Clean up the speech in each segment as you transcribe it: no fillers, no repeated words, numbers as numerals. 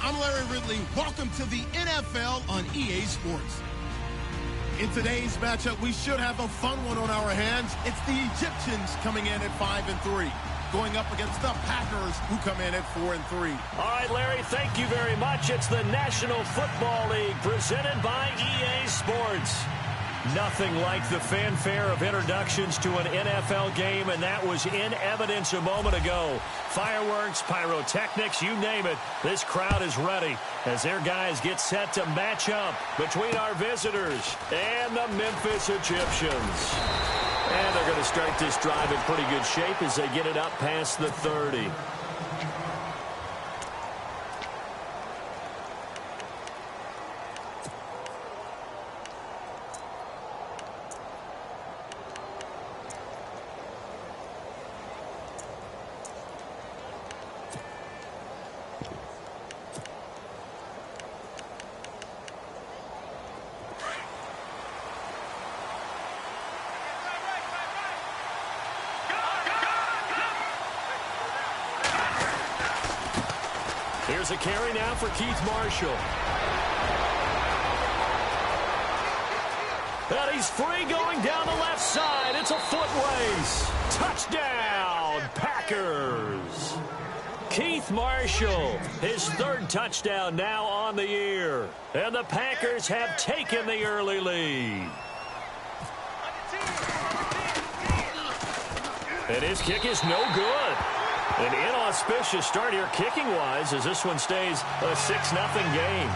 I'm Larry Ridley. Welcome to the NFL on EA Sports. In today's matchup, we should have a fun one on our hands. It's the Egyptians coming in at 5-3, going up against the Packers, who come in at 4-3. All right, Larry, thank you very much. It's the National Football League presented by EA Sports. Nothing like the fanfare of introductions to an NFL game, and that was in evidence a moment ago. Fireworks, pyrotechnics, you name it. This crowd is ready as their guys get set to match up between our visitors and the Memphis Egyptians. And they're going to start this drive in pretty good shape as they get it up past the 30. Here's a carry now for Keith Marshall. And he's free going down the left side. It's a foot race. Touchdown, Packers. Keith Marshall, his third touchdown now on the year. And the Packers have taken the early lead. And his kick is no good. An inauspicious start here kicking-wise as this one stays a 6-0 game.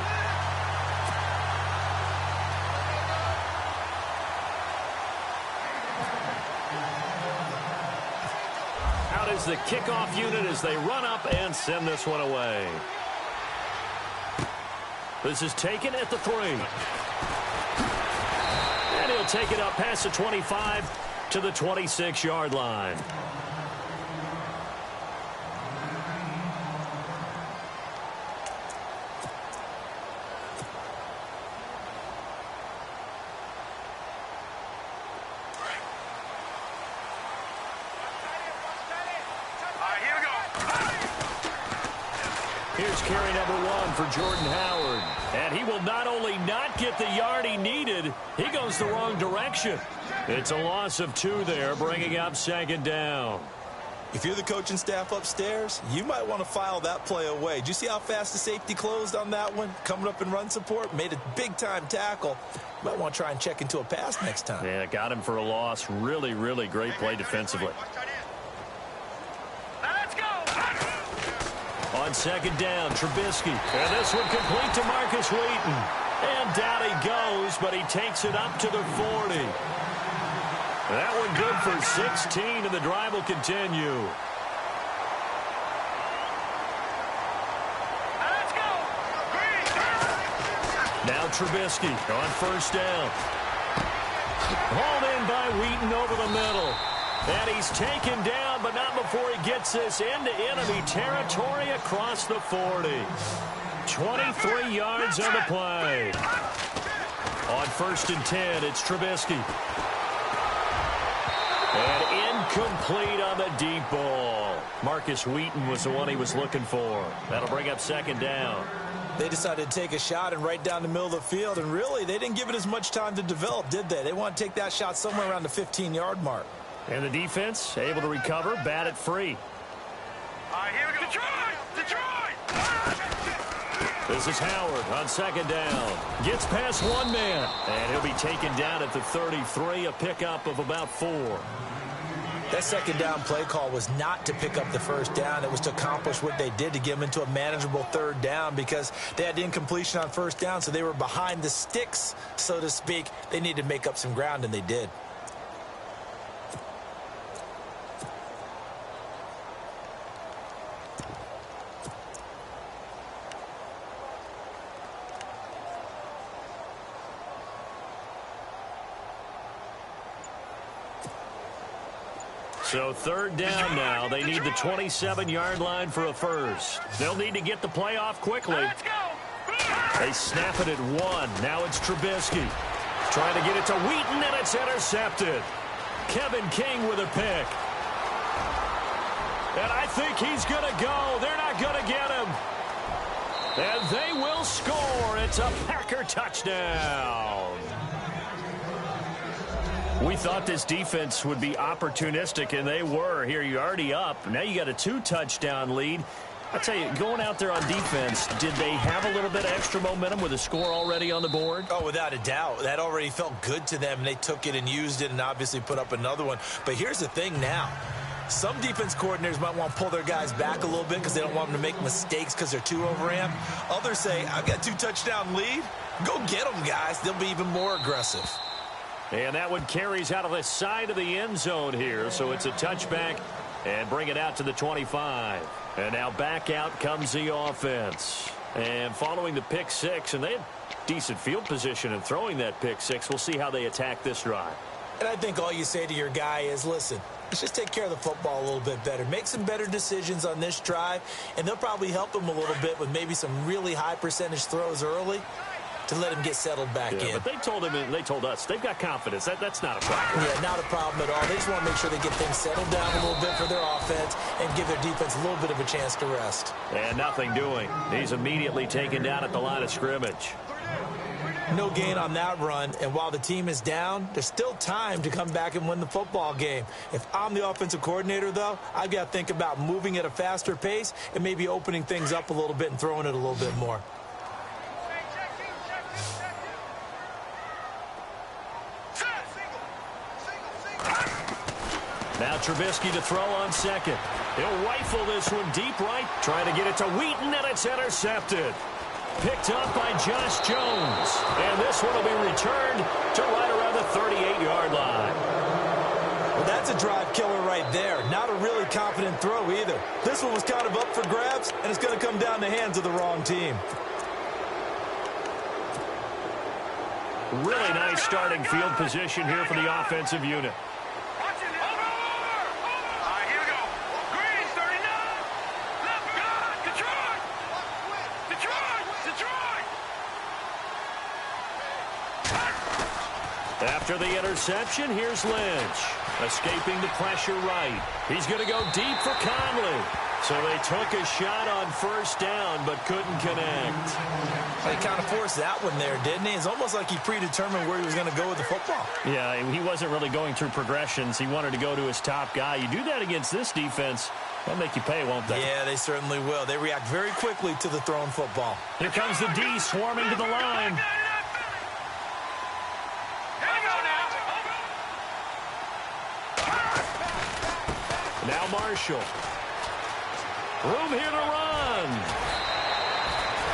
Out is the kickoff unit as they run up and send this one away. This is taken at the 3. And he'll take it up past the 25 to the 26-yard line. Here's carry number 1 for Jordan Howard. And he will not only not get the yard he needed, he goes the wrong direction. It's a loss of 2 there, bringing up 2nd down. If you're the coaching staff upstairs, you might want to file that play away. Did you see how fast the safety closed on that one? Coming up in run support, made a big-time tackle. You might want to try and check into a pass next time. Yeah, got him for a loss. Really, really great play defensively. On 2nd down, Trubisky. And this one complete to Marcus Wheaton. And down he goes, but he takes it up to the 40. That one good for 16, and the drive will continue. Let's go. Now Trubisky on 1st down. Hauled in by Wheaton over the middle. And he's taken down, but not before he gets this into enemy territory across the 40. 23 yards on the play. On 1st and 10, it's Trubisky. And incomplete on the deep ball. Marcus Wheaton was the one he was looking for. That'll bring up 2nd down. They decided to take a shot and right down the middle of the field, and really, they didn't give it as much time to develop, did they? They want to take that shot somewhere around the 15-yard mark. And the defense able to recover, bat it free. Here we go. Detroit! This is Howard on 2nd down. Gets past one man. And he'll be taken down at the 33, a pickup of about 4. That 2nd down play call was not to pick up the 1st down. It was to accomplish what they did to get them into a manageable 3rd down because they had incompletion on 1st down, so they were behind the sticks, so to speak. They needed to make up some ground, and they did. So 3rd down now. They need the 27-yard line for a first. They'll need to get the play off quickly. Let's go. They snap it at 1. Now it's Trubisky. Trying to get it to Wheaton, and it's intercepted. Kevin King with a pick. And I think he's going to go. They're not going to get him. And they will score. It's a Packer touchdown. We thought this defense would be opportunistic, and they were. Here, you're already up. Now you got a 2-touchdown lead. I tell you, going out there on defense, did they have a little bit of extra momentum with a score already on the board? Oh, without a doubt. That already felt good to them. They took it and used it and obviously put up another one. But here's the thing now. Some defense coordinators might want to pull their guys back a little bit because they don't want them to make mistakes because they're too overamped. Others say, I've got a 2-touchdown lead. Go get them, guys. They'll be even more aggressive. And that one carries out of the side of the end zone here. So it's a touchback and bring it out to the 25. And now back out comes the offense. And following the pick six, and they had decent field position in throwing that pick six. We'll see how they attack this drive. And I think all you say to your guy is, listen, let's just take care of the football a little bit better. Make some better decisions on this drive, and they'll probably help him a little bit with maybe some really high percentage throws early to let him get settled back in. But they told him, and they told us, they've got confidence. That's not a problem. Yeah, not a problem at all. They just want to make sure they get things settled down a little bit for their offense and give their defense a little bit of a chance to rest. And nothing doing. He's immediately taken down at the line of scrimmage. No gain on that run, and while the team is down, there's still time to come back and win the football game. If I'm the offensive coordinator, though, I've got to think about moving at a faster pace and maybe opening things up a little bit and throwing it a little bit more. Now Trubisky to throw on second. He'll rifle this one deep right, trying to get it to Wheaton, and it's intercepted. Picked up by Josh Jones. And this one will be returned to right around the 38-yard line. Well, that's a drive killer right there. Not a really confident throw either. This one was kind of up for grabs, and it's going to come down the hands of the wrong team. Really nice starting field position here for the offensive unit. After the interception, here's Lynch. Escaping the pressure right. He's going to go deep for Conley. So they took a shot on first down, but couldn't connect. He kind of forced that one there, didn't he? It's almost like he predetermined where he was going to go with the football. Yeah, he wasn't really going through progressions. He wanted to go to his top guy. You do that against this defense, they'll make you pay, won't they? Yeah, they certainly will. They react very quickly to the thrown football. Here comes the D swarming to the line. Now Marshall. Room here to run.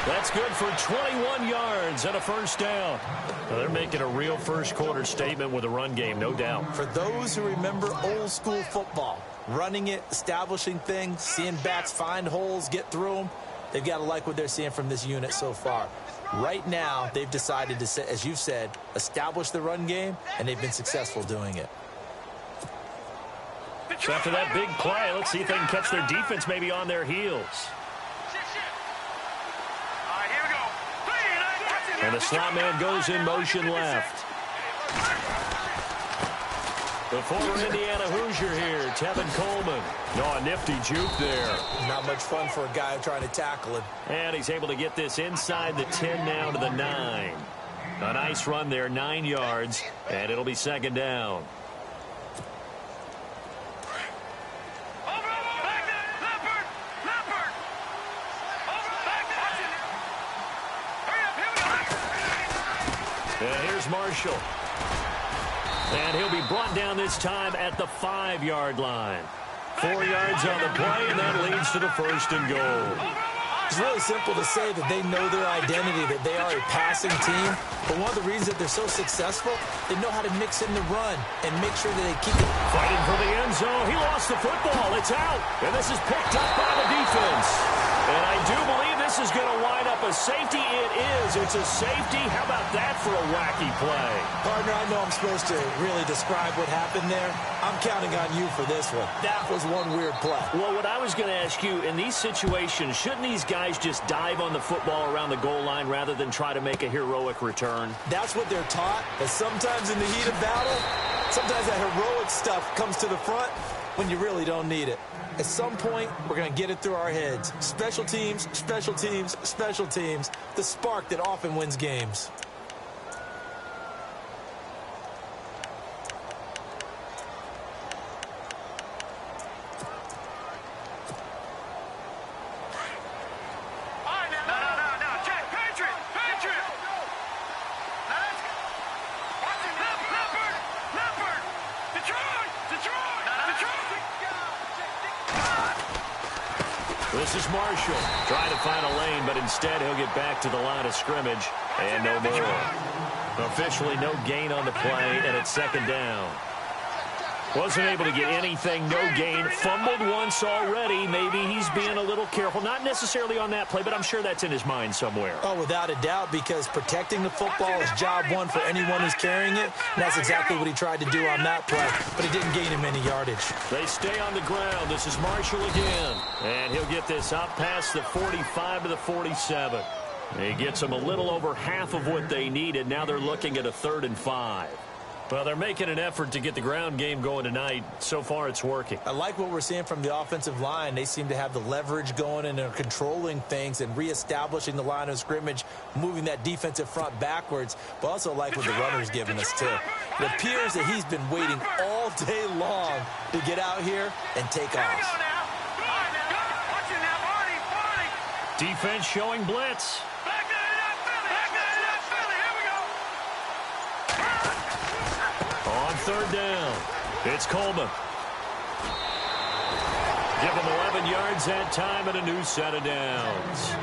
That's good for 21 yards and a first down. Now they're making a real first quarter statement with a run game, no doubt. For those who remember old school football, running it, establishing things, seeing backs find holes, get through them, they've got to like what they're seeing from this unit so far. Right now, they've decided to, as you've said, establish the run game, and they've been successful doing it. So after that big play, let's see if they can catch their defense maybe on their heels. And the slot man goes in motion left. The former Indiana Hoosier here, Tevin Coleman. No, a nifty juke there. Not much fun for a guy trying to tackle him. And he's able to get this inside the 10 now to the 9. A nice run there, 9 yards, and it'll be second down. And here's Marshall. And he'll be brought down this time at the 5-yard line. 4 yards on the play, and that leads to the first and goal. It's really simple to say that they know their identity, that they are a passing team. But one of the reasons that they're so successful, they know how to mix in the run and make sure that they keep it. Fighting for the end zone. He lost the football. It's out. And this is picked up by the defense. And I do believe this is going to wind up a safety. It is. It's a safety. How about that for a wacky play? Partner, I know I'm supposed to really describe what happened there. I'm counting on you for this one. That was one weird play. Well, what I was going to ask you, in these situations, shouldn't these guys just dive on the football around the goal line rather than try to make a heroic return? That's what they're taught, but sometimes in the heat of battle, sometimes that heroic stuff comes to the front when you really don't need it. At some point, we're going to get it through our heads. Special teams, special teams, special teams. The spark that often wins games. This is Marshall trying to find a lane, but instead he'll get back to the line of scrimmage and no more. Officially no gain on the play, and it's second down. Wasn't able to get anything, no gain. Fumbled once already. Maybe he's being a little careful. Not necessarily on that play, but I'm sure that's in his mind somewhere. Oh, without a doubt, because protecting the football is job one for anyone who's carrying it. And that's exactly what he tried to do on that play, but it didn't gain him any yardage. They stay on the ground. This is Marshall again. And he'll get this up past the 45 to the 47. He gets them a little over half of what they needed. Now they're looking at a 3rd and 5. Well, they're making an effort to get the ground game going tonight. So far, it's working. I like what we're seeing from the offensive line. They seem to have the leverage going, and they're controlling things and reestablishing the line of scrimmage, moving that defensive front backwards. But also like what the runner's giving us, too. It appears that he's been waiting all day long to get out here and take off. Defense showing blitz. On 3rd down, it's Coleman. Give him 11 yards that time and a new set of downs.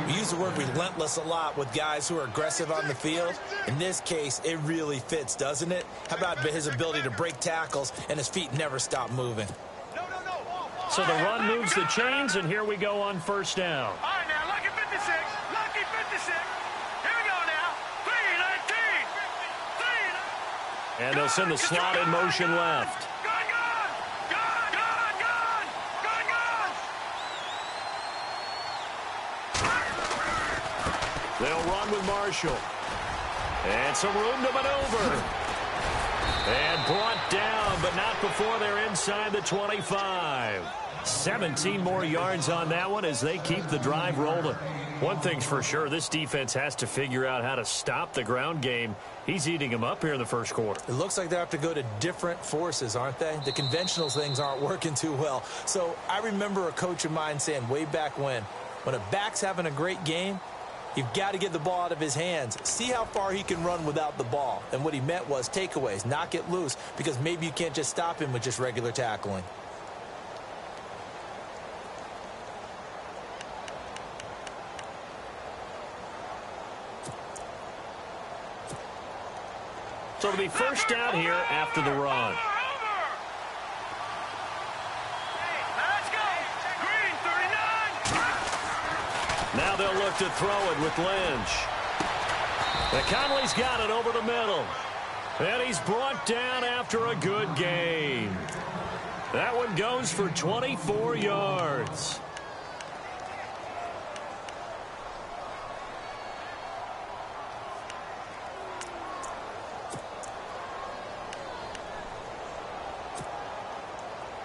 We use the word relentless a lot with guys who are aggressive on the field. In this case, it really fits, doesn't it? How about his ability to break tackles and his feet never stop moving? So the run moves the chains, and here we go on 1st down. All right, now, lucky 56. Lucky 56. Here we go now. 3-19. And they'll send the slot in motion left. They'll run with Marshall. And some room to maneuver. And brought down, but not before they're inside the 25. 17 more yards on that one as they keep the drive rolling. One thing's for sure, this defense has to figure out how to stop the ground game. He's eating them up here in the first quarter. It looks like they have to go to different forces, aren't they? The conventional things aren't working too well. So I remember a coach of mine saying way back when a back's having a great game, you've got to get the ball out of his hands. See how far he can run without the ball. And what he meant was takeaways, knock it loose, because maybe you can't just stop him with just regular tackling. So it'll be first down here after the run. Now they'll look to throw it with Lynch. Conley's got it over the middle. And he's brought down after a good gain. That one goes for 24 yards.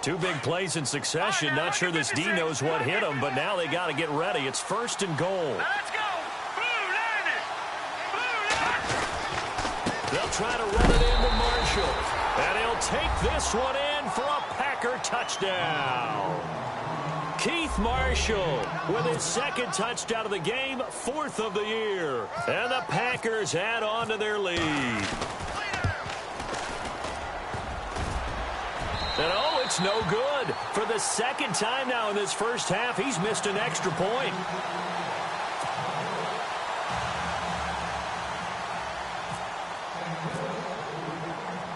Two big plays in succession. Not sure this D knows what hit him, but now they got to get ready. It's 1st and goal. Let's go. They'll try to run it into Marshall. And he'll take this one in for a Packer touchdown. Keith Marshall with his 2nd touchdown of the game, 4th of the year. And the Packers add on to their lead. And oh, it's no good. For the 2nd time now in this first half, he's missed an extra point.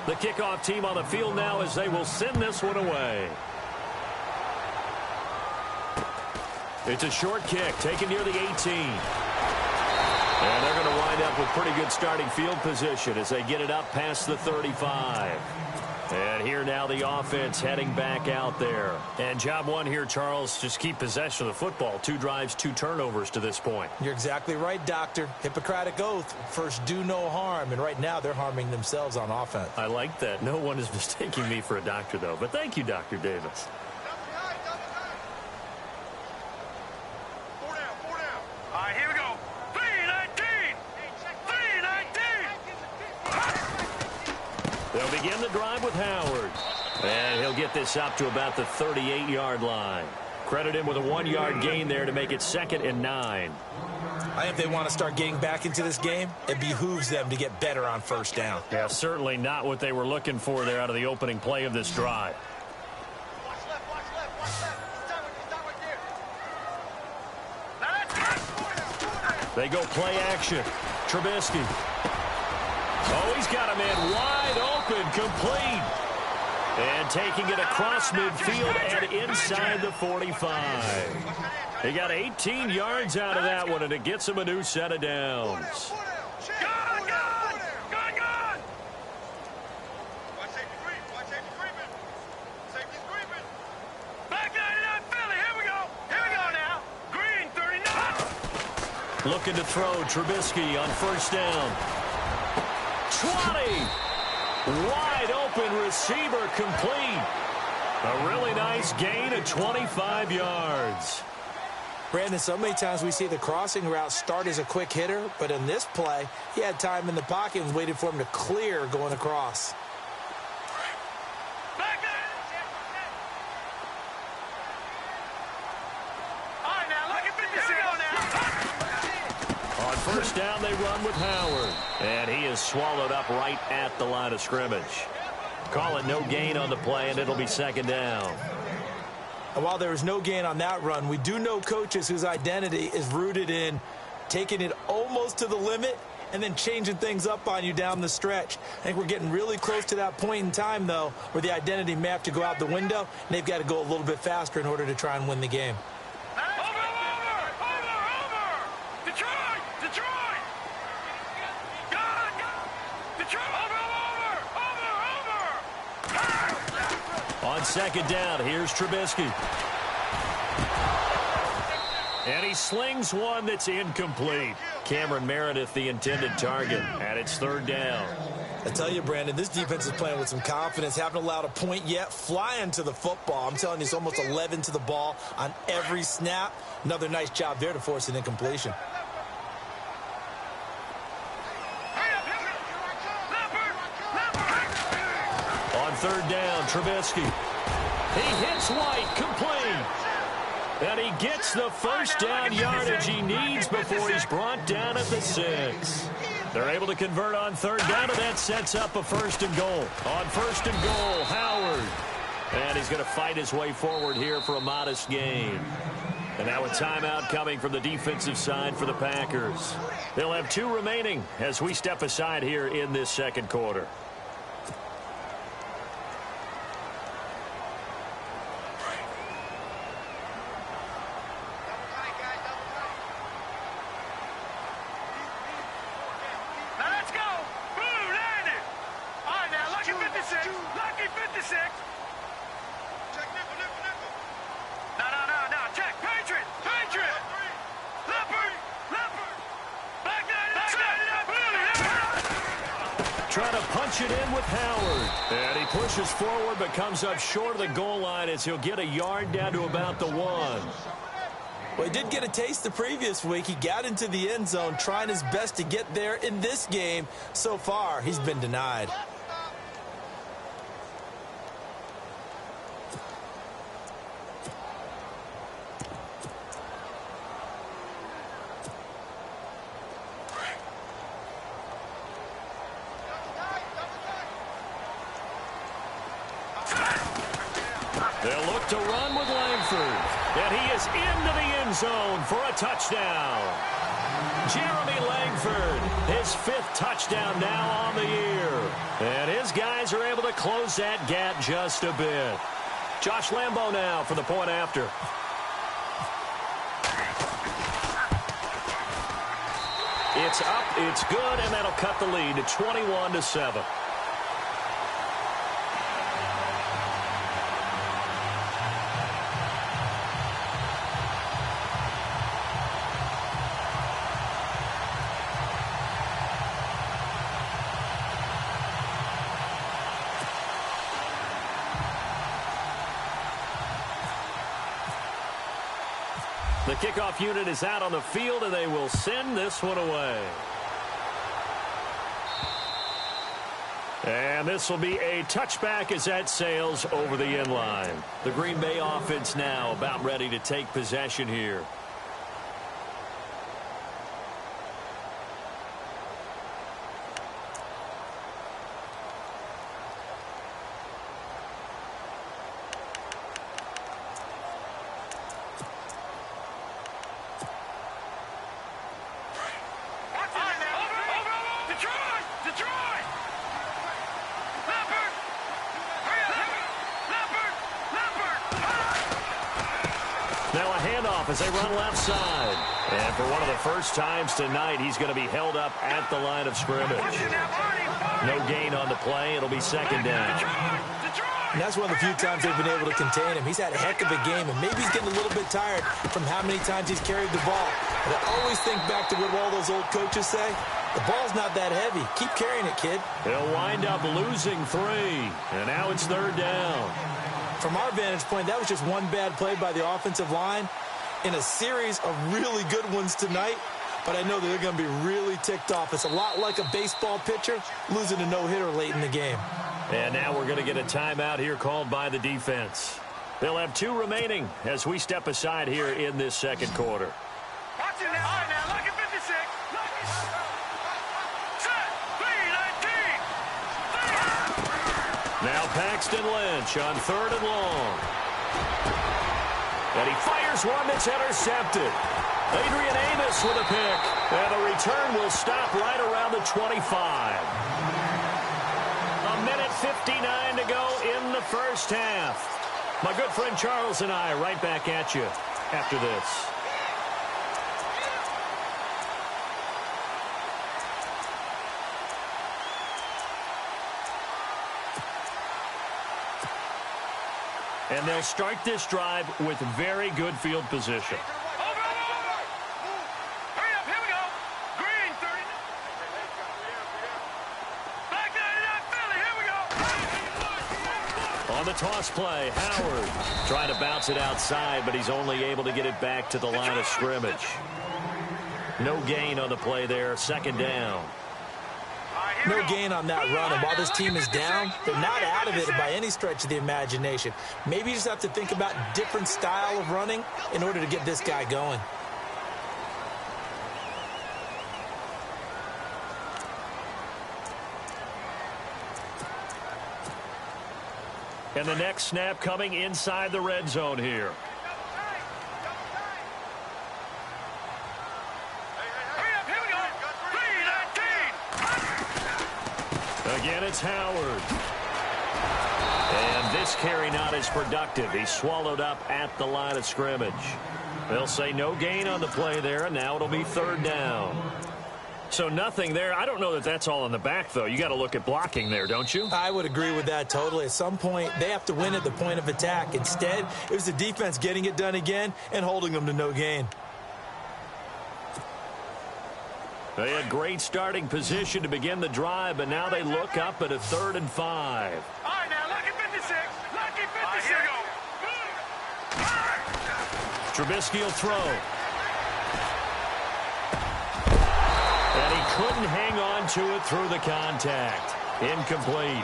The kickoff team on the field now as they will send this one away. It's a short kick taken near the 18. And they're going to wind up with pretty good starting field position as they get it up past the 35. And here now the offense heading back out there. And job one here, Charles, just keep possession of the football. 2 drives, 2 turnovers to this point. You're exactly right, Doctor. Hippocratic oath. First, do no harm. And right now, they're harming themselves on offense. I like that. No one is mistaking me for a doctor, though. But thank you, Dr. Davis. They'll begin the drive with Howard. And he'll get this up to about the 38-yard line. Credit him with a 1-yard gain there to make it 2nd and 9. I think if they want to start getting back into this game, it behooves them to get better on first down. Yeah, certainly not what they were looking for there out of the opening play of this drive. Watch left, watch left, watch left. Stop right there. They go play action. Trubisky. Oh, he's got him in wide open, complete. And taking it across midfield and inside the 45. He got 18 yards out of that one, and it gets him a new set of downs. Gone! Watch safety creep, watch safety creeping. Safety's creeping. Back 99 Philly, here we go now. Green, 39. Looking to throw, Trubisky on first down. 20! Wide open receiver complete. A really nice gain of 25 yards. Brandon, so many times we see the crossing route start as a quick hitter, but in this play, he had time in the pocket and was waiting for him to clear going across. Back there. All right, now, look at 56 now. On first down, they run with Howard. And he is swallowed up right at the line of scrimmage. Call it no gain on the play, and it'll be 2nd down. And while there was no gain on that run, we do know coaches whose identity is rooted in taking it almost to the limit and then changing things up on you down the stretch. I think we're getting really close to that point in time, though, where the identity may have to go out the window, and they've got to go a little bit faster in order to try and win the game. On 2nd down, here's Trubisky. And he slings one that's incomplete. Cameron Meredith, the intended target, and it's 3rd down. I tell you, Brandon, this defense is playing with some confidence. Haven't allowed a point yet. Flying to the football. I'm telling you, it's almost 11 to the ball on every snap. Another nice job there to force an incompletion. On 3rd down, Trubisky. He hits White, complete. And he gets the first down yardage he needs before he's brought down at the 6. They're able to convert on 3rd down, and that sets up a 1st and goal. On 1st and goal, Howard. And he's going to fight his way forward here for a modest gain. And now a timeout coming from the defensive side for the Packers. They'll have 2 remaining as we step aside here in this 2nd quarter. Trying to punch it in with Howard. And he pushes forward but comes up short of the goal line as he'll get a yard down to about the 1. Well, he did get a taste the previous week. He got into the end zone trying his best to get there in this game. So far, he's been denied. They'll look to run with Langford. And he is into the end zone for a touchdown. Jeremy Langford, his 5th touchdown now on the year. And his guys are able to close that gap just a bit. Josh Lambo now for the point after. It's up, it's good, and that'll cut the lead to 21-7. The kickoff unit is out on the field, and they will send this one away. And this will be a touchback as that sails over the end line. The Green Bay offense now about ready to take possession here. Now a handoff as they run left side. And for one of the first times tonight, he's going to be held up at the line of scrimmage. No gain on the play. It'll be second down. And that's one of the few times they've been able to contain him. He's had a heck of a game, and maybe he's getting a little bit tired from how many times he's carried the ball. But I always think back to what all those old coaches say. The ball's not that heavy. Keep carrying it, kid. He'll wind up losing 3. And now it's third down. From our vantage point, that was just one bad play by the offensive line in a series of really good ones tonight. But I know that they're going to be really ticked off. It's a lot like a baseball pitcher losing a no-hitter late in the game. And now we're going to get a timeout here called by the defense. They'll have 2 remaining as we step aside here in this second quarter. Watch it now. All right, now, look at 56. Set. 3-19. Now Paxton Lynch on 3rd and long. And he fires one that's intercepted. Adrian Amos with a pick. And the return will stop right around the 25. A minute 59 to go in the first half. My good friend Charles and I right back at you after this. And they'll start this drive with very good field position. Hurry up, here we go. Green, 30. Black 99 Philly, here we go. On the toss play, Howard trying to bounce it outside, but he's only able to get it back to the line of scrimmage. No gain on the play there, second down. No gain on that run, and while this team is down, they're not out of it by any stretch of the imagination. Maybe you just have to think about a different style of running in order to get this guy going. And the next snap coming inside the red zone here. Again, it's Howard. And this carry not as productive. He's swallowed up at the line of scrimmage. They'll say no gain on the play there, and now it'll be third down. So nothing there. I don't know that that's all in the back, though. You got to look at blocking there, don't you? I would agree with that totally. At some point, they have to win at the point of attack. Instead, it was the defense getting it done again and holding them to no gain. They had great starting position to begin the drive, but now they look up at a 3rd and 5. All right, now, lucky 56. Lucky 56. Here we go. Trubisky will throw. And he couldn't hang on to it through the contact. Incomplete.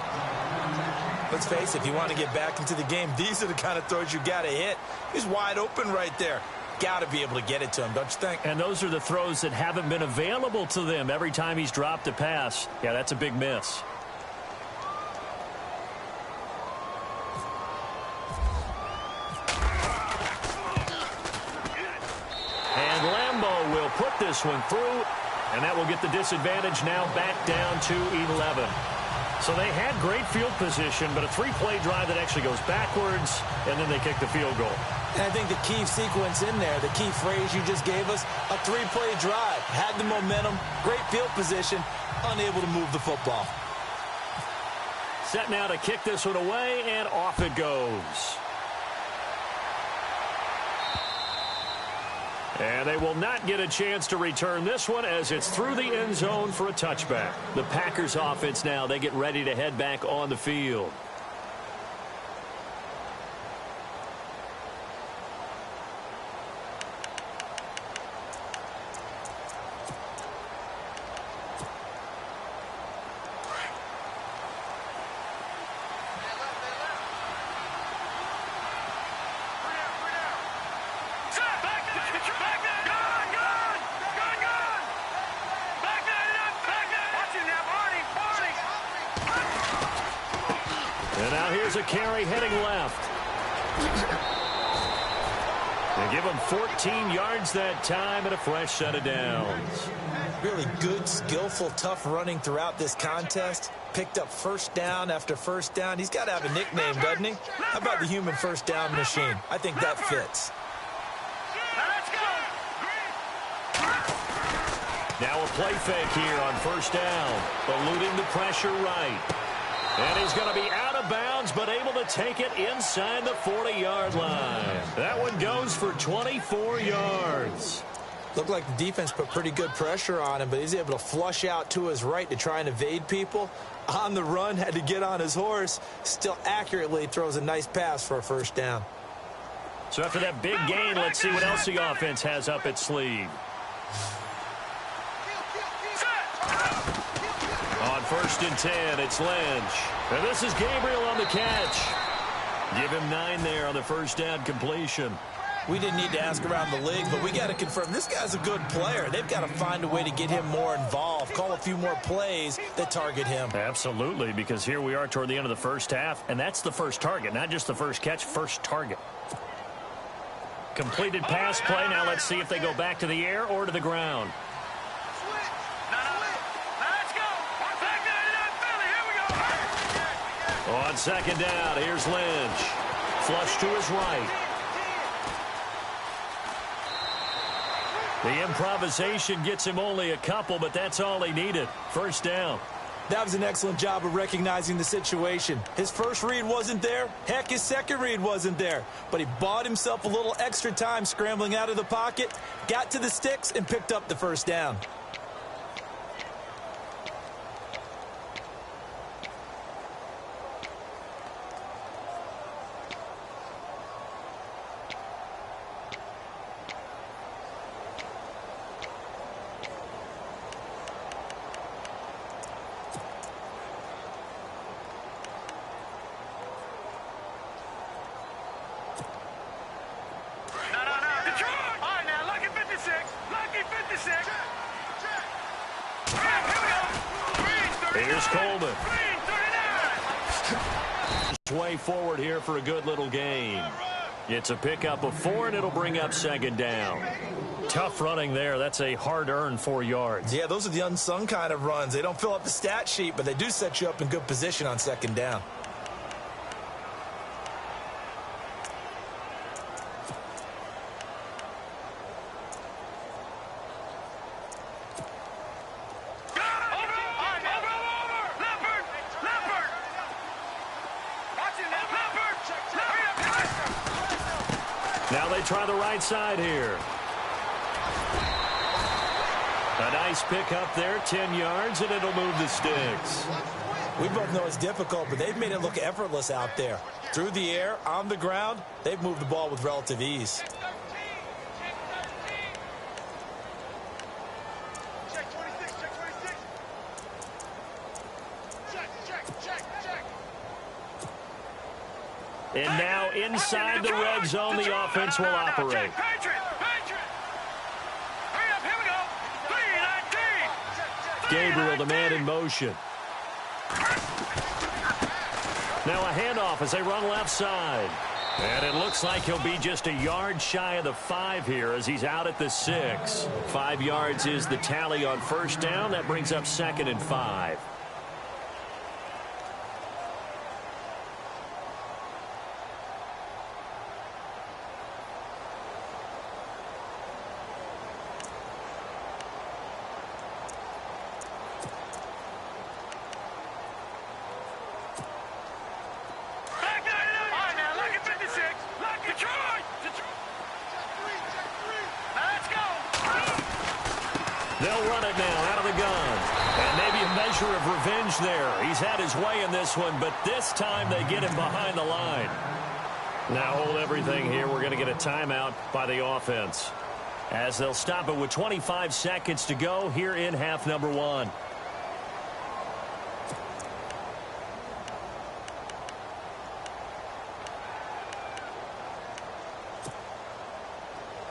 Let's face it, if you want to get back into the game, these are the kind of throws you got to hit. He's wide open right there. Got to be able to get it to him, don't you think? And those are the throws that haven't been available to them every time he's dropped a pass. Yeah, that's a big miss. And Lambeau will put this one through, and that will get the disadvantage now back down to 11. So they had great field position, but a 3-play drive that actually goes backwards, and then they kick the field goal. And I think the key sequence in there, the key phrase you just gave us, a 3-play drive. Had the momentum, great field position, unable to move the football. Set now to kick this one away, and off it goes. And they will not get a chance to return this one as it's through the end zone for a touchback. The Packers offense now, they get ready to head back on the field. And now here's a carry heading left. They give him 14 yards that time and a fresh set of downs. Really good, skillful, tough running throughout this contest. Picked up first down after first down. He's got to have a nickname, doesn't he? How about the human first down machine? I think that fits. Now a play fake here on first down. Eluding the pressure right. And he's going to be out of bounds, but able to take it inside the 40-yard line. That one goes for 24 yards. Looked like the defense put pretty good pressure on him, but he's able to flush out to his right to try and evade people. On the run, had to get on his horse. Still accurately throws a nice pass for a first down. So after that big gain, let's see what else the offense has up its sleeve. On 1st and 10, it's Lynch. And this is Gabriel on the catch. Give him 9 there on the first down completion. We didn't need to ask around the league, but we got to confirm this guy's a good player. They've got to find a way to get him more involved, call a few more plays that target him. Absolutely, because here we are toward the end of the first half, and that's the first target, not just the first catch, first target. Completed pass play. Now let's see if they go back to the air or to the ground. On second down, here's Lynch. Flush to his right. The improvisation gets him only a couple, but that's all he needed. First down. That was an excellent job of recognizing the situation. His first read wasn't there. Heck, his second read wasn't there. But he bought himself a little extra time scrambling out of the pocket, got to the sticks, and picked up the first down. Here's Coleman. Way forward here for a good little gain. It's a pickup of 4, and it'll bring up second down. Tough running there. That's a hard-earned 4 yards. Yeah, those are the unsung kind of runs. They don't fill up the stat sheet, but they do set you up in good position on second down. Now they try the right side here. A nice pick up there, 10 yards, and it'll move the sticks. We both know it's difficult, but they've made it look effortless out there. Through the air, on the ground, they've moved the ball with relative ease. And now inside the red zone, the offense will operate. Gabriel, the man in motion. Now a handoff as they run left side. And it looks like he'll be just a yard shy of the 5 here as he's out at the 6. 5 yards is the tally on first down. That brings up 2nd and 5. They'll run it now out of the gun. And maybe a measure of revenge there. He's had his way in this one, but this time they get him behind the line. Now hold everything here. We're going to get a timeout by the offense, as they'll stop it with 25 seconds to go here in half number 1.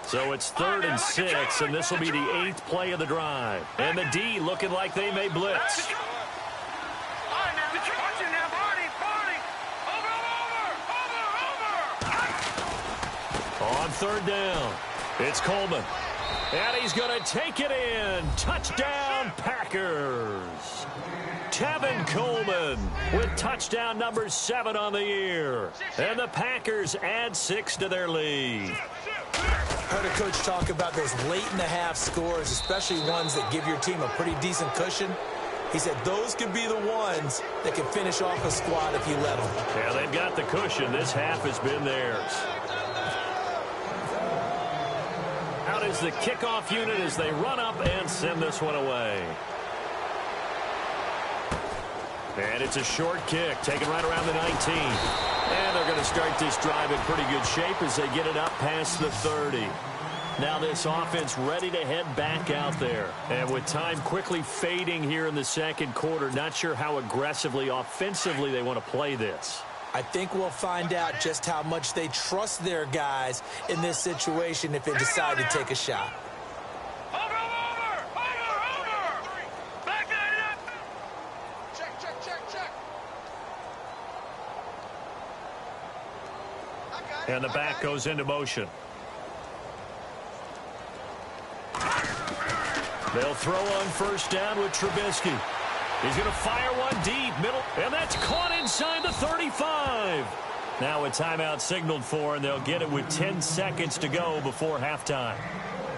So it's 3rd and 6, and this will be the 8th play of the drive. And the D looking like they may blitz. third down. It's Coleman. And he's going to take it in. Touchdown, Packers. Tevin Coleman with touchdown number 7 on the year. And the Packers add 6 to their lead. Heard a coach talk about those late-in-the-half scores, especially ones that give your team a pretty decent cushion. He said those could be the ones that can finish off a squad if you let them. Yeah, they've got the cushion. This half has been theirs. Out is the kickoff unit as they run up and send this one away. And it's a short kick, taken right around the 19. And they're going to start this drive in pretty good shape as they get it up past the 30. Now this offense ready to head back out there. And with time quickly fading here in the second quarter, not sure how aggressively, offensively they want to play this. I think we'll find out just how much they trust their guys in this situation if they decide to take a shot. And the back goes into motion. They'll throw on first down with Trubisky. He's going to fire one deep, middle, and that's caught inside the 35. Now a timeout signaled for, and they'll get it with 10 seconds to go before halftime.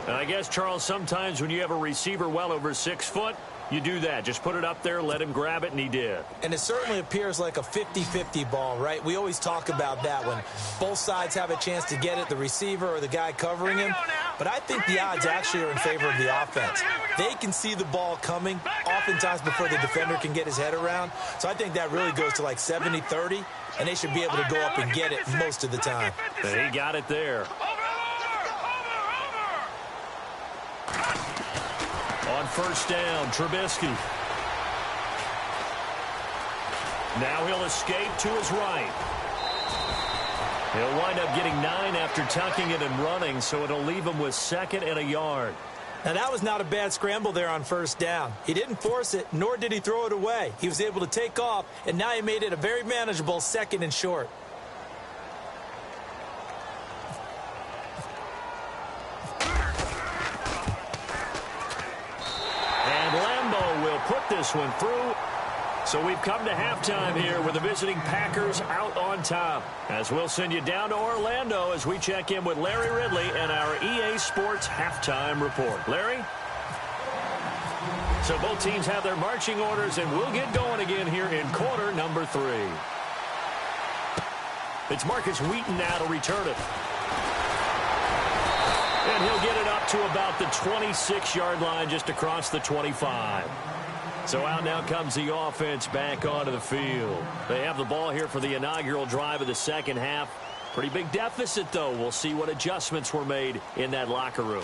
And I guess, Charles, sometimes when you have a receiver well over 6 foot, you do that. Just put it up there, let him grab it, and he did. And it certainly appears like a 50-50 ball, right? We always talk about that when both sides have a chance to get it, the receiver or the guy covering him. But I think the odds actually are in favor of the offense. They can see the ball coming oftentimes before the defender can get his head around. So I think that really goes to like 70-30, and they should be able to go up and get it most of the time. And he got it there. On first down, Trubisky. Now he'll escape to his right. He'll wind up getting 9 after tucking it and running, so it'll leave him with 2nd and a yard. Now, that was not a bad scramble there on first down. He didn't force it, nor did he throw it away. He was able to take off, and now he made it a very manageable 2nd and short. And Lambeau will put this one through. So we've come to halftime here with the visiting Packers out on top. As we'll send you down to Orlando as we check in with Larry Ridley and our EA Sports halftime report. Larry? So both teams have their marching orders, and we'll get going again here in quarter number 3. It's Marcus Wheaton now to return it. And he'll get it up to about the 26-yard line just across the 25. So out now comes the offense back onto the field. They have the ball here for the inaugural drive of the second half. Pretty big deficit, though. We'll see what adjustments were made in that locker room.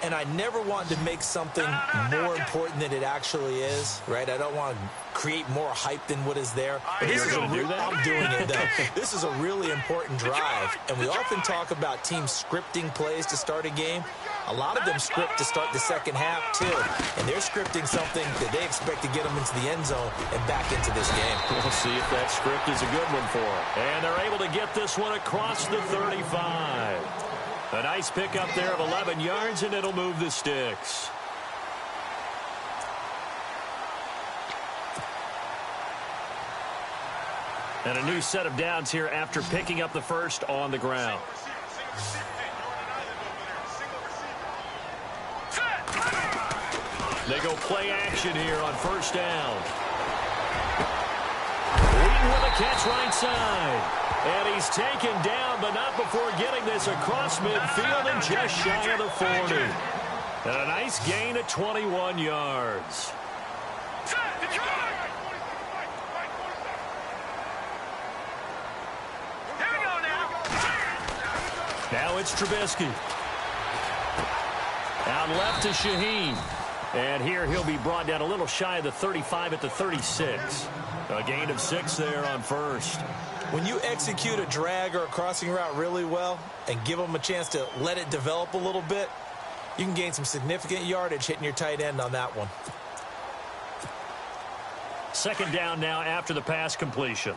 And I never want to make something more important than it actually is, right? I don't want to create more hype than what is there. But this is gonna do that? I'm doing it, though. This is a really important drive. And we often talk about teams scripting plays to start a game. A lot of them script to start the second half, too. And they're scripting something that they expect to get them into the end zone and back into this game. We'll see if that script is a good one for them. And they're able to get this one across the 35. A nice pickup there of 11 yards, and it'll move the sticks. And a new set of downs here after picking up the first on the ground. They go play action here on first down. Wheaton with a catch right side. And he's taken down, but not before getting this across midfield and just shy of the 40. And a nice gain of 21 yards. Now it's Trubisky. Out left to Shaheen. And here he'll be brought down a little shy of the 35 at the 36. A gain of 6 there on first. When you execute a drag or a crossing route really well and give them a chance to let it develop a little bit, you can gain some significant yardage hitting your tight end on that one. Second down now after the pass completion.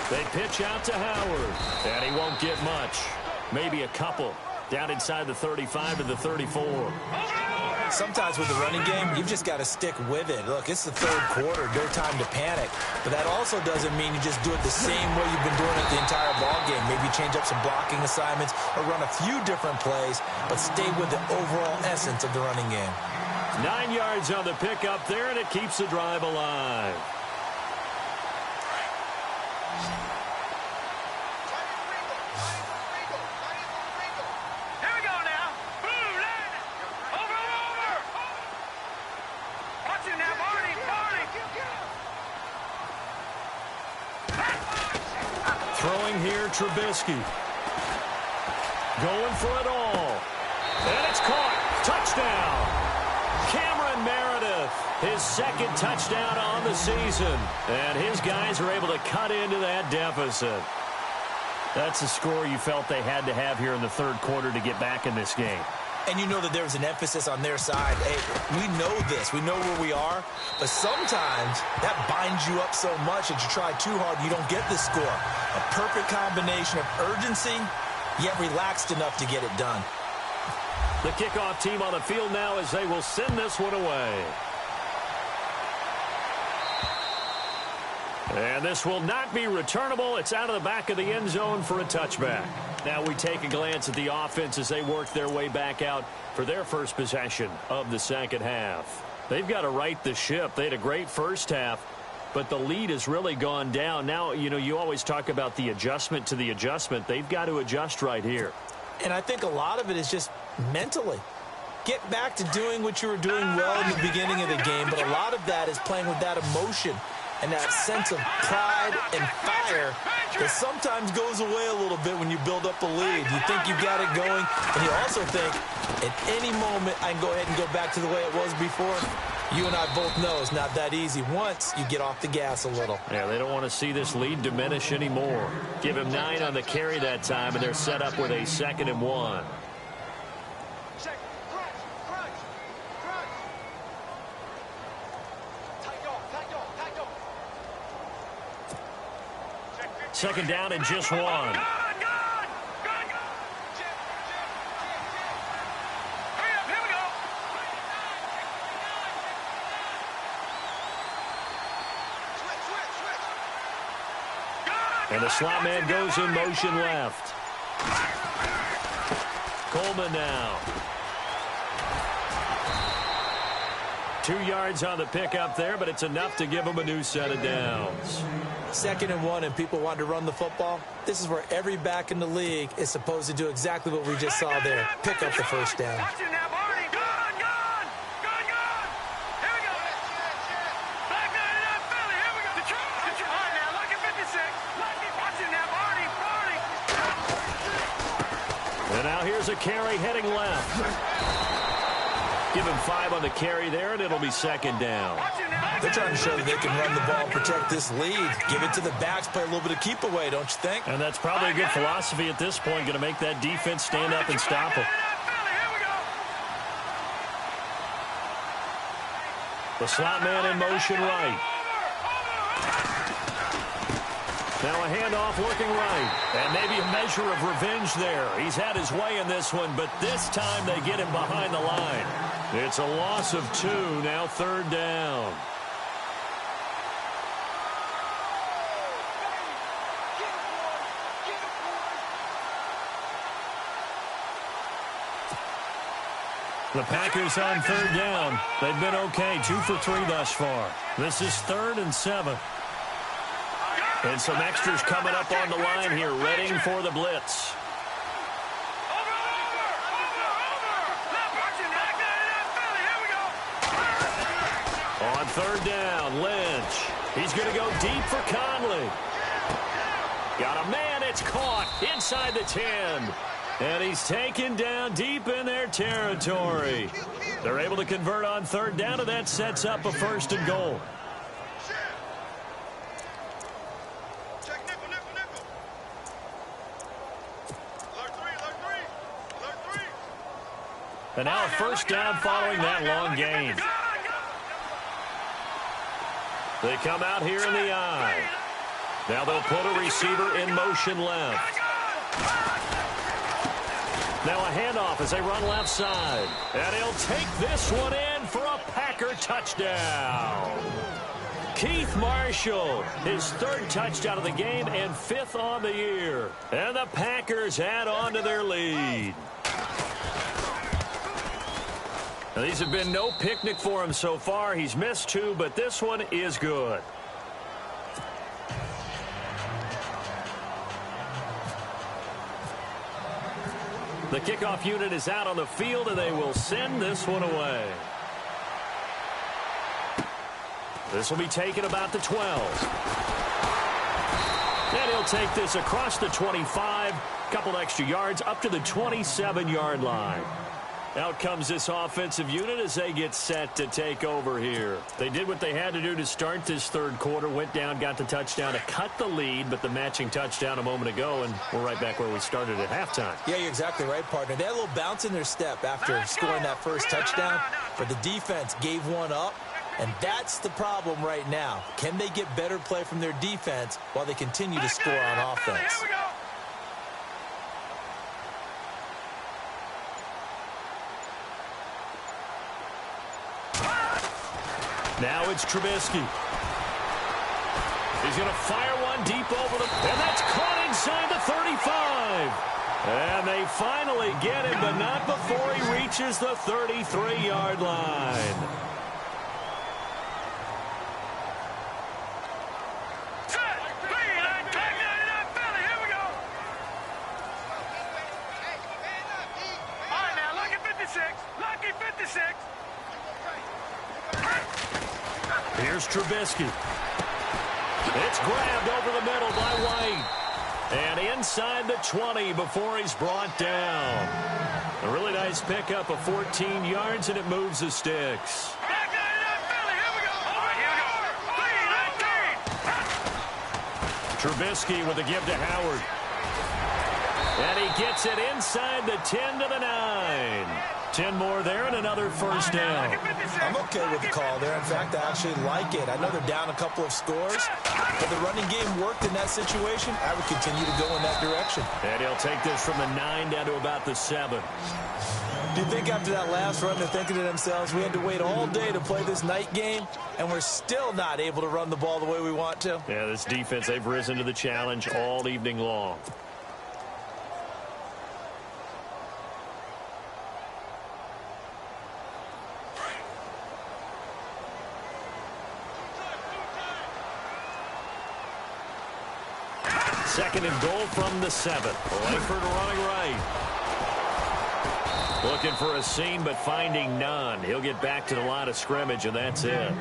They pitch out to Howard, and he won't get much. Maybe a couple. Down inside the 35 to the 34. Sometimes with the running game, you've just got to stick with it. Look, it's the third quarter, no time to panic. But that also doesn't mean you just do it the same way you've been doing it the entire ball game. Maybe change up some blocking assignments or run a few different plays, but stay with the overall essence of the running game. 9 yards on the pickup there, and it keeps the drive alive. Throwing here, Trubisky. Going for it all. And it's caught. Touchdown. Cameron Meredith, his second touchdown on the season. And his guys are able to cut into that deficit. That's a score you felt they had to have here in the third quarter to get back in this game. And you know that there was an emphasis on their side. Hey, we know this. We know where we are. But sometimes that binds you up so much that you try too hard, you don't get the score. A perfect combination of urgency, yet relaxed enough to get it done. The kickoff team on the field now as they will send this one away. And this will not be returnable. It's out of the back of the end zone for a touchback. Now we take a glance at the offense as they work their way back out for their first possession of the second half. They've got to right the ship. They had a great first half, but the lead has really gone down. Now, you know, you always talk about the adjustment to the adjustment. They've got to adjust right here. And I think a lot of it is just mentally. Get back to doing what you were doing well in the beginning of the game, but a lot of that is playing with that emotion and that sense of pride and fire that sometimes goes away a little bit when you build up a lead. You think you've got it going, and you also think at any moment I can go ahead and go back to the way it was before. You and I both know it's not that easy once you get off the gas a little. Yeah, they don't want to see this lead diminish anymore. Give him 9 on the carry that time, and they're set up with a 2nd and 1. Second down and just 1. And the slot man goes in motion left. Coleman now. 2 yards on the pickup there, but it's enough to give him a new set of downs. 2nd and 1, and people want to run the football. This is where every back in the league is supposed to do exactly what we just saw there. Pick up the first down. And now here's a carry heading left. Give him 5 on the carry there, and it'll be 2nd down. They're trying to show that they can run the ball and protect this lead. Give it to the backs, play a little bit of keep away, don't you think? And that's probably a good philosophy at this point, going to make that defense stand up and stop them. The slot man in motion right. Now a handoff looking right. And maybe a measure of revenge there. He's had his way in this one, but this time they get him behind the line. It's a loss of 2, now 3rd down. The Packers on 3rd down. They've been okay, 2 for 3 thus far. This is 3rd and 7. And some extras coming up on the line here, readying for the blitz. On 3rd down, Lynch. He's going to go deep for Conley. Got a man, it's caught inside the 10. And he's taken down deep in their territory. They're able to convert on 3rd down, and that sets up a 1st and goal. And now a 1st down following that long gain. They come out here in the I. Now they'll put a receiver in motion left. Now a handoff as they run left side. And he'll take this one in for a Packer touchdown. Keith Marshall, his third touchdown of the game and fifth on the year. And the Packers add on to their lead. Now, these have been no picnic for him so far. He's missed two, but this one is good. The kickoff unit is out on the field, and they will send this one away. This will be taken about the 12. And he'll take this across the 25, couple extra yards up to the 27-yard line. Out comes this offensive unit as they get set to take over here. They did what they had to do to start this third quarter, went down, got the touchdown to cut the lead, but the matching touchdown a moment ago, and we're right back where we started at halftime. Yeah, you're exactly right, partner. They had a little bounce in their step after scoring that first touchdown, but the defense gave one up, and that's the problem right now. Can they get better play from their defense while they continue to score on offense? Now it's Trubisky. He's going to fire one deep over the... And that's caught inside the 35. And they finally get him, but not before he reaches the 33-yard line. Here we go. All right, now, lucky 56. Lucky 56. Here's Trubisky. It's grabbed over the middle by White. And inside the 20 before he's brought down. A really nice pickup of 14 yards, and it moves the sticks. Trubisky with a give to Howard. And he gets it inside the 10 to the 9. 10 more there and another first down. I'm okay with the call there. In fact, I actually like it. I know they're down a couple of scores, but the running game worked in that situation. I would continue to go in that direction. And he'll take this from the 9 down to about the 7. Do you think after that last run they're thinking to themselves, we had to wait all day to play this night game, and we're still not able to run the ball the way we want to? Yeah, this defense, they've risen to the challenge all evening long. Second and goal from the 7. Langford running right. Looking for a seam, but finding none. He'll get back to the line of scrimmage, and that's it.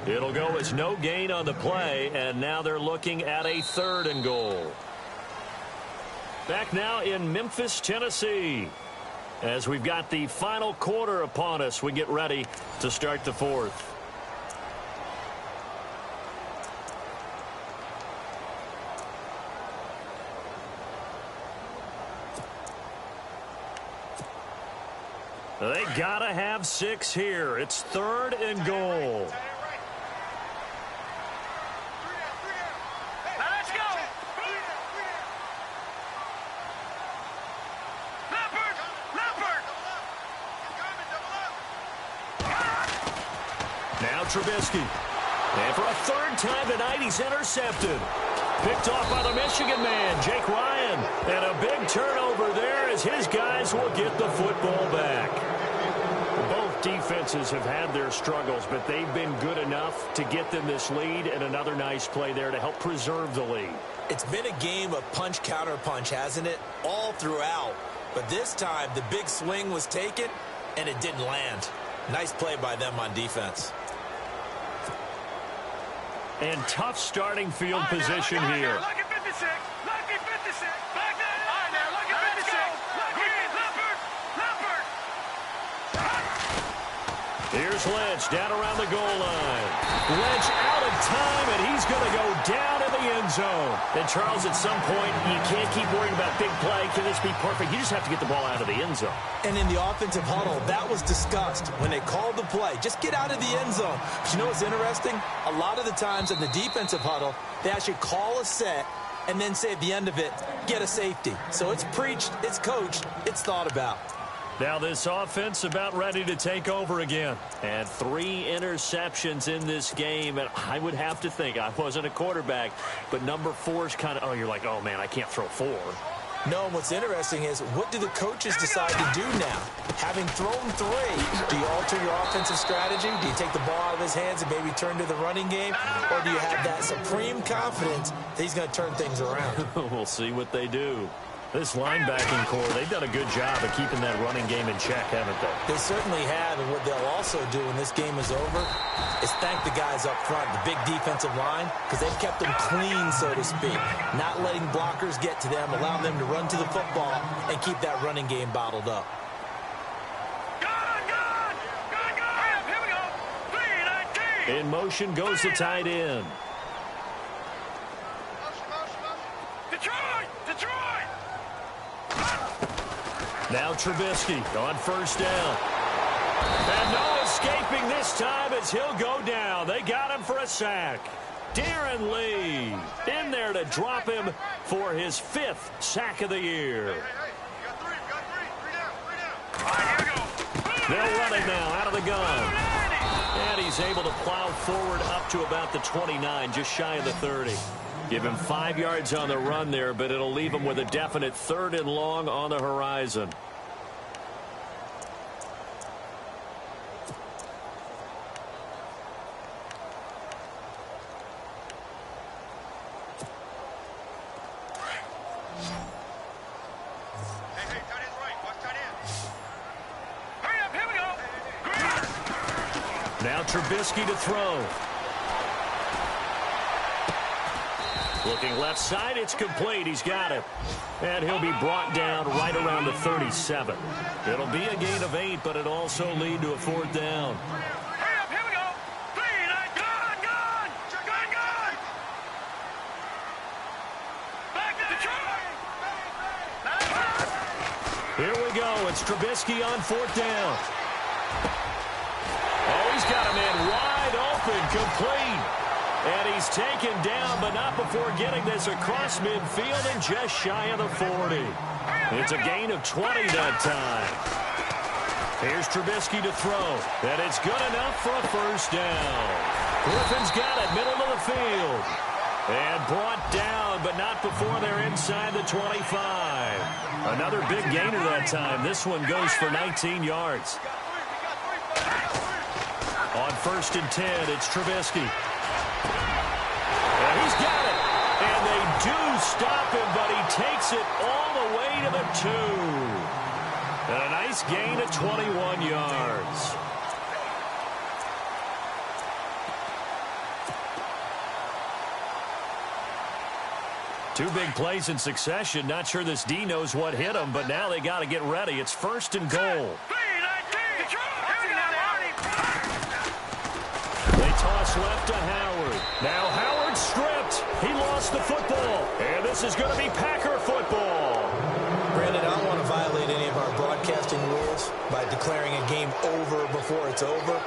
It'll go as no gain on the play, and now they're looking at a 3rd and goal. Back now in Memphis, Tennessee. As we've got the final quarter upon us, we get ready to start the 4th. They gotta have 6 here. It's 3rd and goal. Let's go. Now Trubisky. And for a 3rd time tonight, he's intercepted. Picked off by the Michigan man, Jake Ryan. And a big turnover there as his guys will get the football back. Both defenses have had their struggles, but they've been good enough to get them this lead, and another nice play there to help preserve the lead. It's been a game of punch-counter-punch, hasn't it? All throughout. But this time, the big swing was taken, and it didn't land. Nice play by them on defense. And tough starting field position here. Lucky 56. Lucky 56. Back there. All right, now, lucky 56. Lucky Leopard. Here's Lynch down around the goal line. Lynch out of time, and he's going to go down in the the end zone. And, Charles, at some point, you can't keep worrying about big play. Can this be perfect? You just have to get the ball out of the end zone. And in the offensive huddle, that was discussed when they called the play. Just get out of the end zone. But you know what's interesting? A lot of the times in the defensive huddle, they actually call a set and then say at the end of it, get a safety. So it's preached, it's coached, it's thought about. Now this offense about ready to take over again. And 3 interceptions in this game. And I would have to think, I wasn't a quarterback, but number 4 is kind of, oh, you're like, oh, man, I can't throw 4. No, and what's interesting is, what do the coaches decide to do now? Having thrown 3, do you alter your offensive strategy? Do you take the ball out of his hands and maybe turn to the running game? Or do you have that supreme confidence that he's going to turn things around? We'll see what they do. This linebacking core, they've done a good job of keeping that running game in check, haven't they? They certainly have, and what they'll also do when this game is over is thank the guys up front, the big defensive line, because they've kept them clean, so to speak. Not letting blockers get to them, allowing them to run to the football and keep that running game bottled up. Here we go. 3-19. In motion goes the tight end. Detroit! Now Trubisky on first down. And no escaping this time as he'll go down. They got him for a sack. Darren Lee in there to drop him for his 5th sack of the year. You got 3. Three down. All right, here we go. They'll run it now out of the gun. And he's able to plow forward up to about the 29, just shy of the 30. Give him 5 yards on the run there, but it'll leave him with a definite 3rd and long on the horizon. Hey, tight end's right. Watch tight end. Hurry up, here we go. Now Trubisky to throw. Looking left side, it's complete. He's got it. And he'll be brought down right around the 37. It'll be a gain of 8, but it'll also lead to a 4th down. Hurry up, here we go. 3-9. Gun. Back to Detroit. Here we go. It's Trubisky on 4th down. Oh, he's got a man wide open, complete. And he's taken down, but not before getting this across midfield and just shy of the 40. It's a gain of 20 that time. Here's Trubisky to throw. And it's good enough for a 1st down. Griffin's got it, middle of the field. And brought down, but not before they're inside the 25. Another big gainer that time. This one goes for 19 yards. On 1st and 10, it's Trubisky. And he's got it. And they do stop him, but he takes it all the way to the 2. And a nice gain of 21 yards. Two big plays in succession. Not sure this D knows what hit him, but now they got to get ready. It's 1st and goal. They toss left to Howard. Now Howard stripped. He lost the football. And this is going to be Packer football. Brandon, I don't want to violate any of our broadcasting rules by declaring a game over before it's over.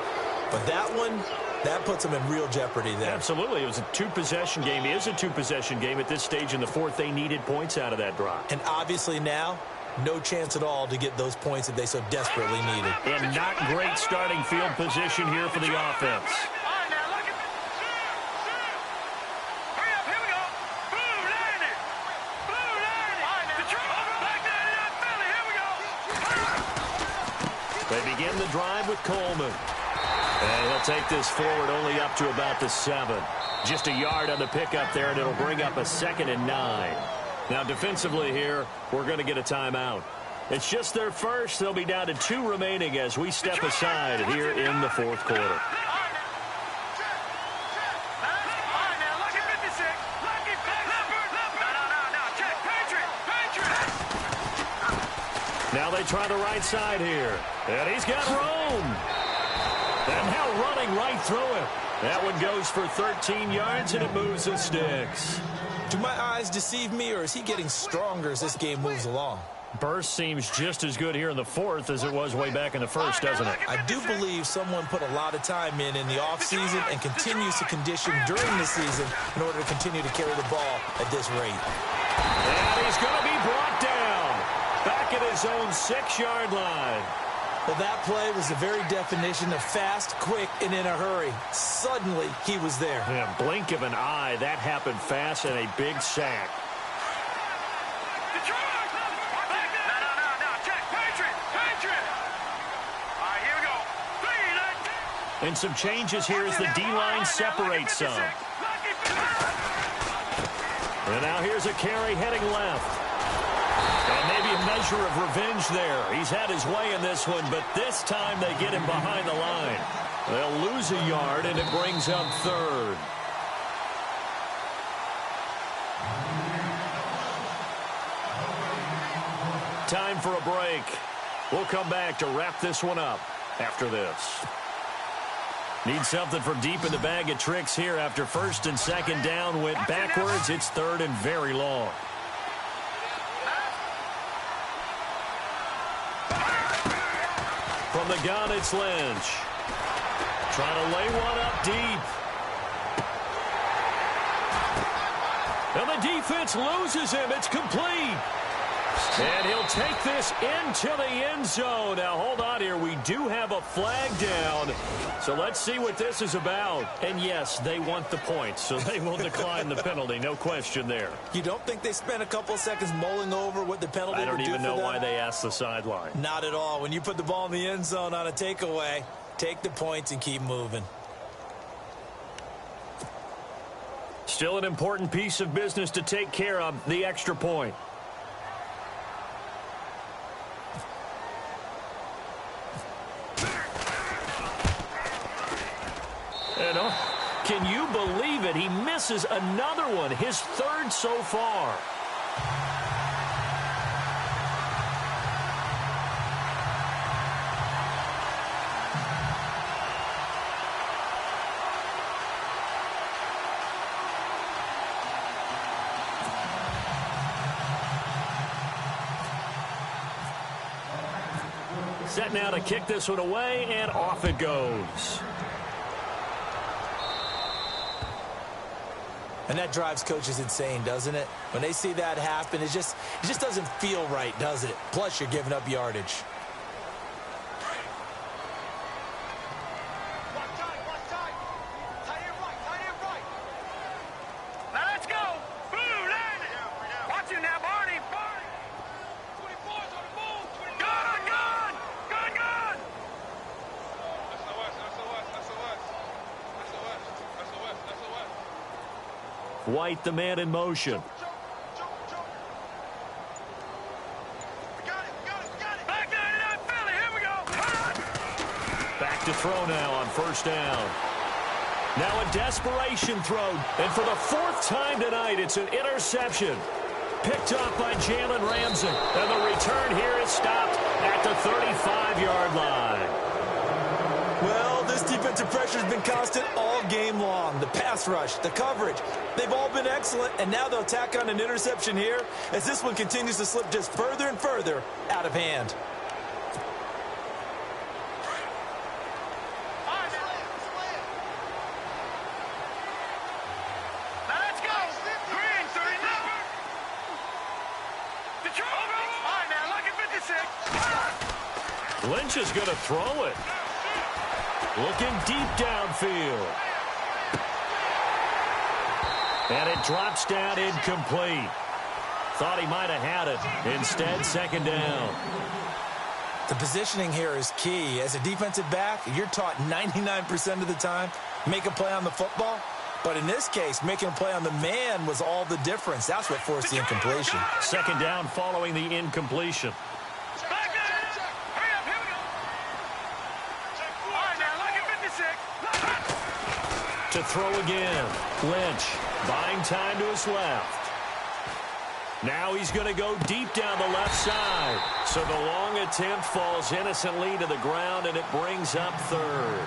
But that one, that puts them in real jeopardy there. Absolutely. It was a 2-possession game. It is a 2-possession game at this stage in the 4th. They needed points out of that drive. And obviously now, no chance at all to get those points that they so desperately needed. And not great starting field position here for the offense. They begin the drive with Coleman. And he'll take this forward only up to about the 7. Just a yard on the pickup there, and it'll bring up a 2nd and 9. Now, defensively here, we're going to get a timeout. It's just their first. They'll be down to 2 remaining as we step aside here in the 4th quarter. Now they try the right side here. And he's got room. And now running right through him. That one goes for 13 yards, and it moves the sticks. Do my eyes deceive me, or is he getting stronger as this game moves along? Burst seems just as good here in the fourth as it was way back in the first, doesn't it? I do believe someone put a lot of time in the offseason and continues to condition during the season in order to continue to carry the ball at this rate. And he's going to be brought down back at his own 6-yard line. Well, that play was the very definition of fast, quick, and in a hurry. Suddenly, he was there. Yeah, blink of an eye, that happened fast and a big sack. And some changes here as the D-line separates some. And now here's a carry heading left. And maybe a measure of revenge there. He's had his way in this one, but this time they get him behind the line. They'll lose a yard, and it brings up third. Time for a break. We'll come back to wrap this one up after this. Need something from deep in the bag of tricks here after first and second down went backwards. It's third and very long. From the gun, it's Lynch. Trying to lay one up deep. And the defense loses him. It's complete. And he'll take this into the end zone. Now, hold on here. We do have a flag down. So let's see what this is about. And, yes, they want the points, so they will decline the penalty. No question there. You don't think they spent a couple of seconds mulling over what the penalty would do for them? I don't even know why they asked the sideline. Not at all. When you put the ball in the end zone on a takeaway, take the points and keep moving. Still an important piece of business to take care of, the extra point. And can you believe it? He misses another one, his third so far. Set now to kick this one away, and off it goes. And that drives coaches insane, doesn't it? When they see that happen, it just doesn't feel right, does it? Plus, you're giving up yardage. Now let's go. Blue landing. Watch it now, Barney. 24's on the move. Gun. White, the man in motion. Back to throw now on first down. Now a desperation throw. And for the fourth time tonight, it's an interception. Picked off by Jalen Ramsey. And the return here is stopped at the 35-yard line. Well, this defensive pressure has been constant all game long. The pass rush, the coverage, they've all been excellent, and now they'll tack on an interception here as this one continues to slip just further and further out of hand. Let's go. Green, 39. Detroit. All right, now, look at 56. Lynch is going to throw it. Looking deep downfield. And it drops down incomplete. Thought he might have had it. Instead, second down. The positioning here is key. As a defensive back, you're taught 99% of the time, make a play on the football. But in this case, making a play on the man was all the difference. That's what forced the incompletion. Second down following the incompletion. To throw again. Lynch buying time to his left. Now he's going to go deep down the left side. So the long attempt falls innocently to the ground, and it brings up third.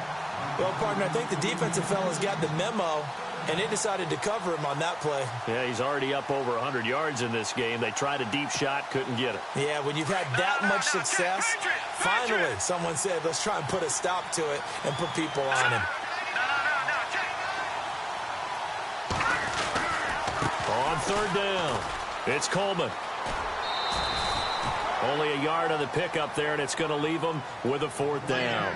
Well, partner, I think the defensive fellas got the memo, and they decided to cover him on that play. Yeah, he's already up over 100 yards in this game. They tried a deep shot, couldn't get it. Yeah, when you've had that much success, finally someone said, let's try and put a stop to it and put people on him. On third down, it's Coleman. Only a yard on the pickup there, and it's going to leave them with a fourth down.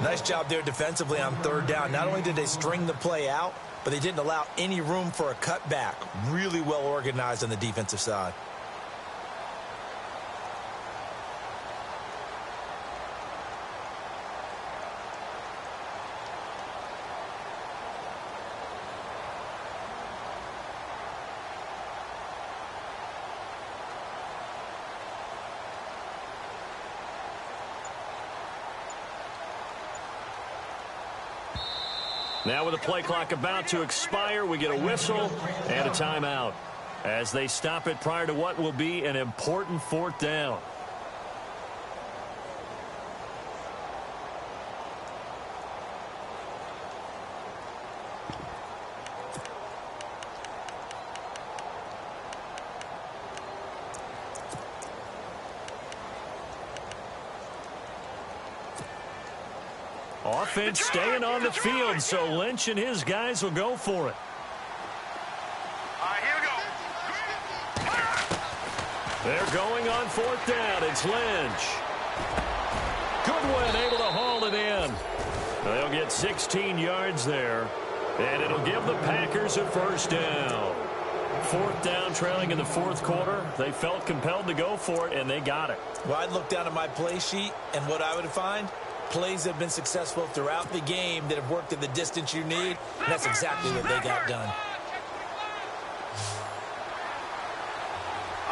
Nice job there defensively on third down. Not only did they string the play out, but they didn't allow any room for a cutback. Really well organized on the defensive side. Now with the play clock about to expire, we get a whistle and a timeout as they stop it prior to what will be an important fourth down. Offense staying on the field, so Lynch and his guys will go for it. All right, here we go. They're going on fourth down. It's Lynch. Goodwin able to haul it in. They'll get 16 yards there, and it'll give the Packers a first down. Fourth down, trailing in the fourth quarter. They felt compelled to go for it, and they got it. Well, I'd look down at my play sheet, and what I would find, plays have been successful throughout the game that have worked at the distance you need, and that's exactly what they got done. All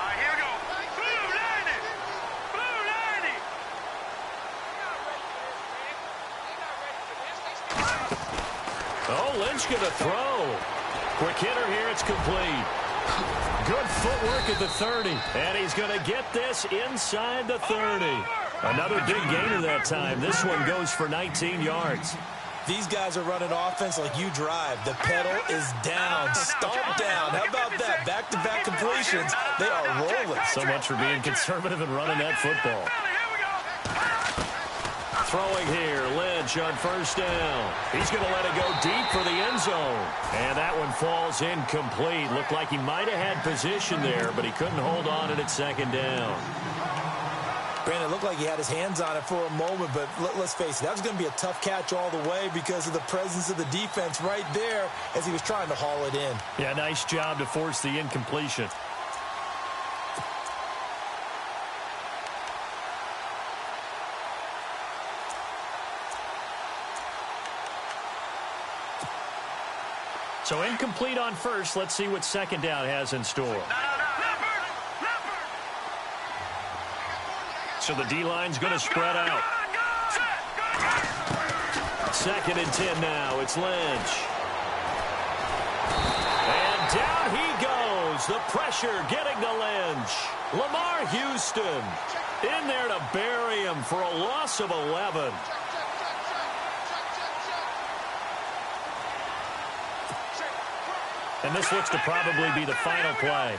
right, here we go. Blue 90. Oh, Lynch going to throw. Quick hitter here. It's complete. Good footwork at the 30. And he's going to get this inside the 30. Another big gainer that time. This one goes for 19 yards. These guys are running offense like you drive. The pedal is down, stomp down. How about that? Back-to-back completions. They are rolling. So much for being conservative and running that football. Throwing here, Lynch on first down. He's going to let it go deep for the end zone. And that one falls incomplete. Looked like he might have had position there, but he couldn't hold on it at second down. Brandon, it looked like he had his hands on it for a moment, but let's face it, that was going to be a tough catch all the way because of the presence of the defense right there as he was trying to haul it in. Yeah, nice job to force the incompletion. So incomplete on first. Let's see what second down has in store. So the D-line's going to spread out. Second and 10 now. It's Lynch. And down he goes. The pressure getting to Lynch. Lamar Houston in there to bury him for a loss of 11. And this looks to probably be the final play.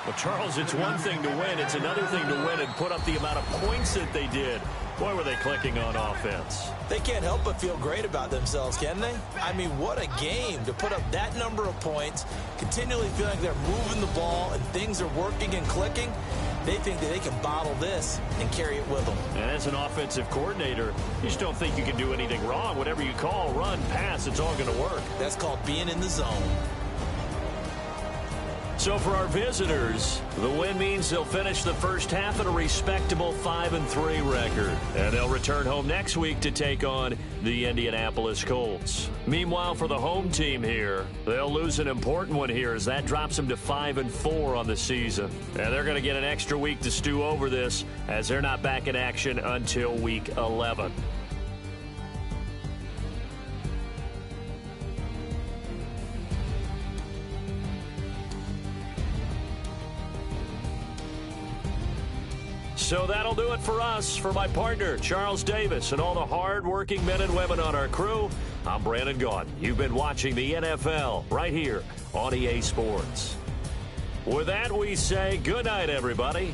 Well, Charles, it's one thing to win. It's another thing to win and put up the amount of points that they did. Boy, were they clicking on offense. They can't help but feel great about themselves, can they? I mean, what a game to put up that number of points, continually feeling like they're moving the ball and things are working and clicking. They think that they can bottle this and carry it with them. And as an offensive coordinator, you just don't think you can do anything wrong. Whatever you call, run, pass, it's all going to work. That's called being in the zone. So for our visitors, the win means they'll finish the first half at a respectable 5-3 record. And they'll return home next week to take on the Indianapolis Colts. Meanwhile, for the home team here, they'll lose an important one here as that drops them to 5-4 on the season. And they're going to get an extra week to stew over this as they're not back in action until week 11. So that'll do it for us. For my partner, Charles Davis, and all the hard-working men and women on our crew, I'm Brandon Gaudin. You've been watching the NFL right here on EA Sports. With that, we say good night, everybody.